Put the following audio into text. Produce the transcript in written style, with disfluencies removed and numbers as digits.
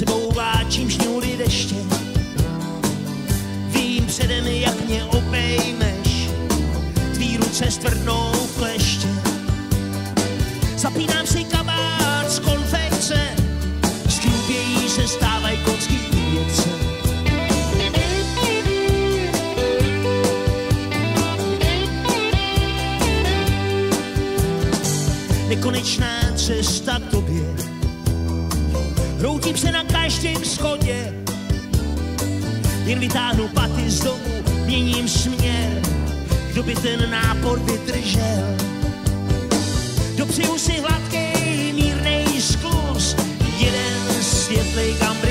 sebou vláčím žňůry deště. Vím předem, jak mě obejmeš, tvý ruce stvrdnou v kleště. Zapínám si kabát z konfekce, z krůbějí se stávají kocky vědce. Nekonečná cesta k tobě, hroutím se na každém schodě, jen vytáhnu paty z domu, měním směr, kdo by ten nápor vydržel. Dopřeju si hladkej, mírnej skluz, jeden světlej gambry.